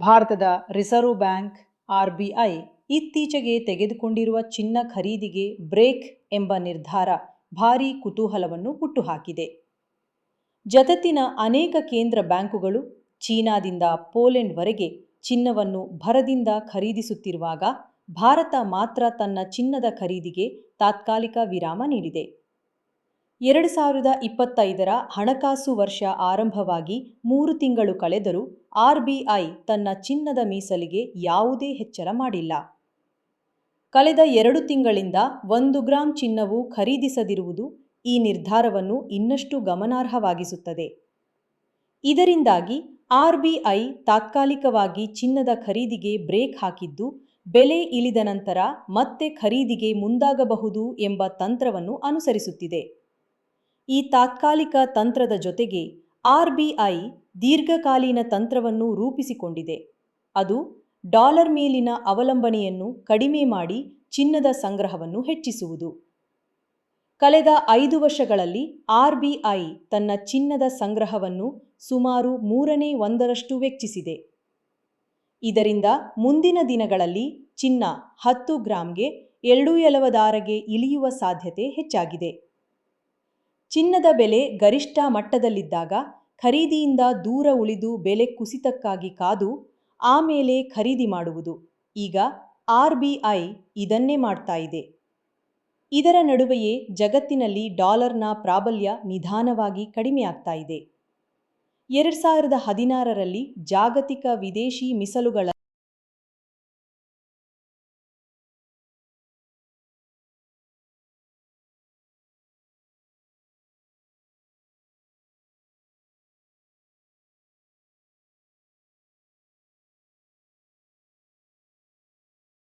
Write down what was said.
ಭಾರತದ reserve bank (RBI) ಇತ್ತೀಚೆಗೆ ತೆಗೆದುಕೊಂಡಿರುವ ಚಿನ್ನ ಖರೀದಿಗೆ ಬ್ರೇಕ್ ಎಂಬ ನಿರ್ಧಾರ ಭಾರೀ ಕುತೂಹಲವನ್ನು ಹುಟ್ಟುಹಾಕಿದೆ. ಜಗತ್ತಿನ ಅನೇಕ ಕೇಂದ್ರ ಬ್ಯಾಂಕುಗಳು ಚೀನಾದಿಂದ ಪೋಲೆಂಡ್ವರೆಗೆ ಚಿನ್ನವನ್ನು ಭರದಿಂದ ಖರೀದಿಸುತ್ತಿರುವಾಗ ಭಾರತ ಮಾತ್ರ ತನ್ನ ಚಿನ್ನದ ಖರೀದಿಗೆ ತಾತ್ಕಾಲಿಕ ವಿರಾಮ ನೀಡಿದೆ. 2025ರ ಹಣಕಾಸು ವರ್ಷ ಆರಂಭವಾಗಿ 3 ತಿಂಗಳು ಕಳೆದರೂ RBI ತನ್ನ ಚಿನ್ನದ ಮೀಸಲಿಗೆ ಯಾವುದೇ ಹೆಚ್ಚಳ ಮಾಡಿಲ್ಲ. ಕಳೆದ 2 ತಿಂಗಳಿಂದ 1 ಗ್ರಾಂ ಚಿನ್ನವು ಖರೀದಿಸದಿರುವುದು ಈ ನಿರ್ಧಾರವನ್ನು ಇನ್ನಷ್ಟು ಗಮನಾರ್ಹವಾಗಿಸುತ್ತದೆ. ಇದರಿಂದಾಗಿ RBI ತಾತ್ಕಾಲಿಕವಾಗಿ ಚಿನ್ನದ ಖರೀದಿಗೆ ಬ್ರೇಕ್ ಹಾಕಿದ್ದು, ಬೆಲೆ ಇಳಿದ ನಂತರ ಮತ್ತೆ ಖರೀದಿಗೆ ಮುಂದಾಗಬಹುದು ಎಂಬ ತಂತ್ರವನ್ನು ಅನುಸರಿಸುತ್ತಿದೆ. ಈ ತಾತ್ಕಾಲಿಕ ತಂತ್ರದ ಜೊತೆಗೆ RBI ದೀರ್ಘಕಾಲೀನ ತಂತ್ರವನ್ನು ರೂಪಿಸಿಕೊಂಡಿದೆ. ಅದು ಡಾಲರ್ ಮೇಲಿನ ಅವಲಂಬನೆಯನ್ನು ಕಡಿಮೆ ಮಾಡಿ ಚಿನ್ನದ ಸಂಗ್ರಹವನ್ನು ಹೆಚ್ಚಿಸುವುದು. ಕಳೆದ 5 ವರ್ಷಗಳಲ್ಲಿ RBI ತನ್ನ ಚಿನ್ನದ ಸಂಗ್ರಹವನ್ನು ಸುಮಾರು 1/3 ಹೆಚ್ಚಿಸಿದೆ. ಇದರಿಂದ ಮುಂದಿನ ದಿನಗಳಲ್ಲಿ ಚಿನ್ನ 10 ಗ್ರಾಂಗೆ $2.6ಗೆ ಇಳಿಯುವ ಸಾಧ್ಯತೆ ಹೆಚ್ಚಾಗಿದೆ. ಚಿನ್ನದ ಬೆಲೆ ಗರಿಷ್ಠ ಮಟ್ಟದಲ್ಲಿದ್ದಾಗ ಖರೀದಿಯಿಂದ ದೂರ ಉಳಿದು ಬೆಲೆ ಕುಸಿತಕ್ಕಾಗಿ ಕಾದು ಆಮೇಲೆ ಖರೀದಿ ಮಾಡುವುದು. ಈಗ RBI ಇದನ್ನೇ ಮಾಡ್ತಾ ಇದೆ. ಇದರ ನಡುವೆಯೇ ಜಗತ್ತಿನಲ್ಲಿ ಡಾಲರ್ನ ಪ್ರಾಬಲ್ಯ ನಿಧಾನವಾಗಿ ಕಡಿಮೆಯಾಗ್ತಾ ಇದೆ. 2016ರಲ್ಲಿ ಜಾಗತಿಕ ವಿದೇಶಿ ಮೀಸಲುಗಳ